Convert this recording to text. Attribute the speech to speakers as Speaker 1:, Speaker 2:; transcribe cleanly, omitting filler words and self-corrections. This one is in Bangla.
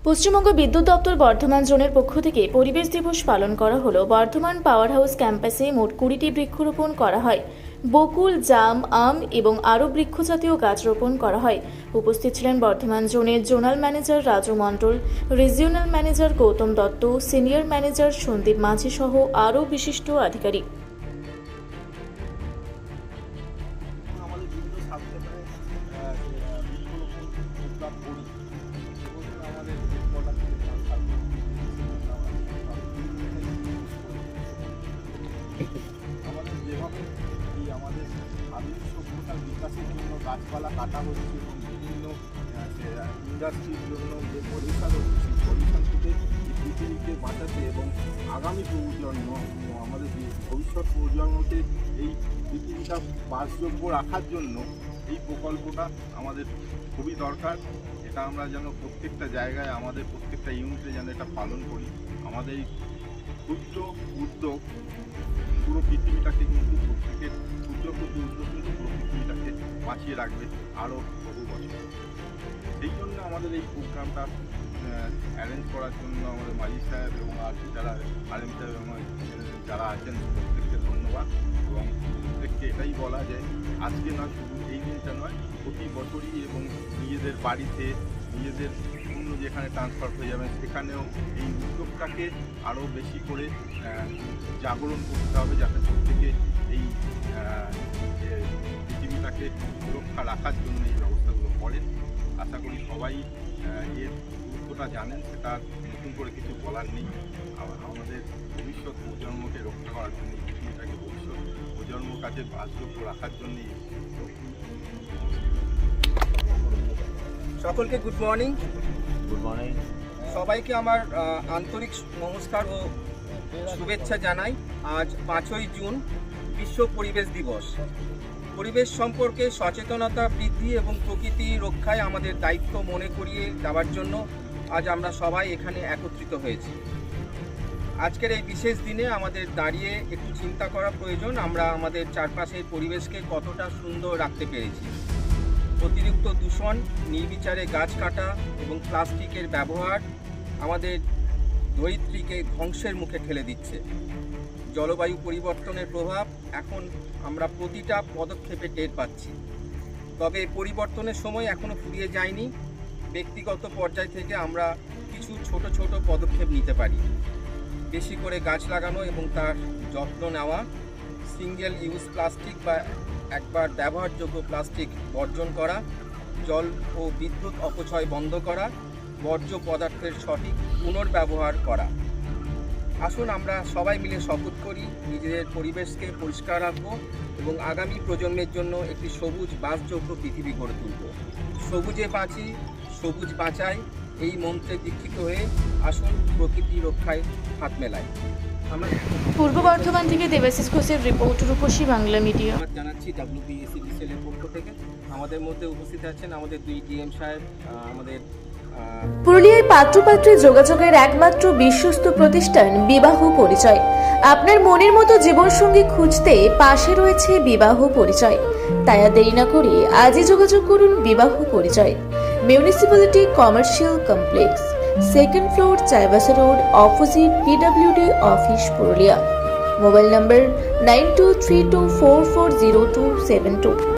Speaker 1: পশ্চিমবঙ্গ বিদ্যুৎ দপ্তর বর্ধমান জোনের পক্ষ থেকে পরিবেশ দিবস পালন করা হলো। বর্ধমান পাওয়ার হাউস ক্যাম্পাসে মোট 20টি বৃক্ষরোপণ করা হয়। বকুল, জাম, আম এবং আরও বৃক্ষজাতীয় গাছ রোপণ করা হয়। উপস্থিত ছিলেন বর্ধমান জোনের zonal manager Raju Mondal, regional manager Goutam Dutta, senior manager Sandip Majhi সহ আরও বিশিষ্ট আধিকারিক।
Speaker 2: আমাদের বিভিন্ন সাবজেক্টে বৃক্ষরোপণ প্রোগ্রাম করি এবং আমাদের আমাদের যেভাবে এই আমাদের আধুনিক সভ্যতার বিকাশের জন্য গাছপালা কাটা হচ্ছে এবং বিভিন্ন ইন্ডাস্ট্রির জন্য যে পলিউশন হচ্ছে সেই পলিউশন থেকে এই পৃথিবীকে বাঁচাতে এবং আগামী প্রজন্ম আমাদের ভবিষ্যৎ প্রজন্মকে এই পৃথিবীটা বাসযোগ্য রাখার জন্য এই প্রকল্পটা আমাদের খুবই দরকার। এটা আমরা যেন প্রত্যেকটা জায়গায় আমাদের প্রত্যেকটা ইউনিটে যেন এটা পালন করি। আমাদের এই ক্ষুদ্র উদ্যোগ পুরো পৃথিবীটাকে কিন্তু প্রত্যেকের ক্ষুদ্র উদ্যোগ কিন্তু পুরো পৃথিবীটাকে বাঁচিয়ে রাখবে আরও বহু বছর। সেই জন্য আমাদের এই প্রোগ্রামটা অ্যারেঞ্জ করার জন্য আমাদের মাঝি সাহেব এবং আর যারা আরএম সাহেব এবং যারা আছেন প্রত্যেককে ধন্যবাদ। এবং প্রত্যেককে এটাই বলা যায় আজকে না শুধু এই দিনটা নয়, প্রতি বছরই এবং নিজেদের বাড়িতে নিজেদের অন্য যেখানে ট্রান্সফার হয়ে যাবেন সেখানেও এই উদ্যোগটাকে আরও বেশি করে জাগরণ করতে হবে, যাতে প্রত্যেকে এই পৃথিবীটাকে সুরক্ষা রাখার জন্য এই ব্যবস্থাগুলো করেন। আশা করি সবাই এর গুরুত্বটা জানেন, সেটা নতুন করে কিছু বলার নেই। আমাদের ভবিষ্যৎ প্রজন্মকে রক্ষা করার জন্য এই পৃথিবীটাকে ভবিষ্যৎ প্রজন্মর কাছে বাসযোগ্য রাখার জন্যই
Speaker 3: সকলকে গুড মর্নিং।
Speaker 2: মর্নিং।
Speaker 3: সবাইকে আমার আন্তরিক নমস্কার ও শুভেচ্ছা জানাই। আজ 5ই জুন বিশ্ব পরিবেশ দিবস। পরিবেশ সম্পর্কে সচেতনতা বৃদ্ধি এবং প্রকৃতি রক্ষায় আমাদের দায়িত্ব মনে করিয়ে দেওয়ার জন্য আজ আমরা সবাই এখানে একত্রিত হয়েছি। আজকের এই বিশেষ দিনে আমাদের দাঁড়িয়ে একটু চিন্তা করা প্রয়োজন, আমরা আমাদের চারপাশের পরিবেশকে কতটা সুন্দর রাখতে পেরেছি। অতিরিক্ত দূষণ, নির্বিচারে গাছ কাটা এবং প্লাস্টিকের ব্যবহার আমাদের ধরিত্রীকে ধ্বংসের মুখে ঠেলে দিচ্ছে। জলবায়ু পরিবর্তনের প্রভাব এখন আমরা প্রতিটা পদক্ষেপে টের পাচ্ছি। তবে পরিবর্তনের সময় এখনও ফুরিয়ে যায়নি। ব্যক্তিগত পর্যায় থেকে আমরা কিছু ছোট ছোট পদক্ষেপ নিতে পারি। বেশি করে গাছ লাগানো এবং তার যত্ন নেওয়া, সিঙ্গেল ইউজ প্লাস্টিক বা একবার ব্যবহারযোগ্য প্লাস্টিক বর্জন করা, জল ও বিদ্যুৎ অপচয় বন্ধ করা, বর্জ্য পদার্থের সঠিক পুনর্ব্যবহার করা। আসুন আমরা সবাই মিলে শপথ করি নিজেদের পরিবেশকে পরিষ্কার রাখবো এবং আগামী প্রজন্মের জন্য একটি সবুজ বাসযোগ্য পৃথিবী গড়ে তুলব। সবুজে বাঁচি, সবুজ বাঁচাই, এই মন্ত্রে দীক্ষিত হয়ে আসুন প্রকৃতি রক্ষায় হাত মেলাই। আমরা
Speaker 1: পূর্ব বর্ধমান থেকে দেবাশিস ঘোষের রিপোর্ট, রূপসী বাংলা মিডিয়া।
Speaker 3: জানাচ্ছি WBSCBCL এর পক্ষ থেকে। আমাদের মধ্যে উপস্থিত আছেন আমাদের 2 DM সাহেব, আমাদের
Speaker 1: পুরুলিয়ায় পাত্রপাত্রী যোগাযোগের একমাত্র বিশ্বস্ত প্রতিষ্ঠান বিবাহ পরিচয়। আপনার মনের মতো জীবনসঙ্গী খুঁজতে পাশে রয়েছে বিবাহ পরিচয়। তাই আর দেরি না করে আজই যোগাযোগ করুন বিবাহ পরিচয়। Municipality commercial complex, 2nd floor, Chaibasa road, opposite PWD office, Purulia. Mobile নম্বর 9232440272।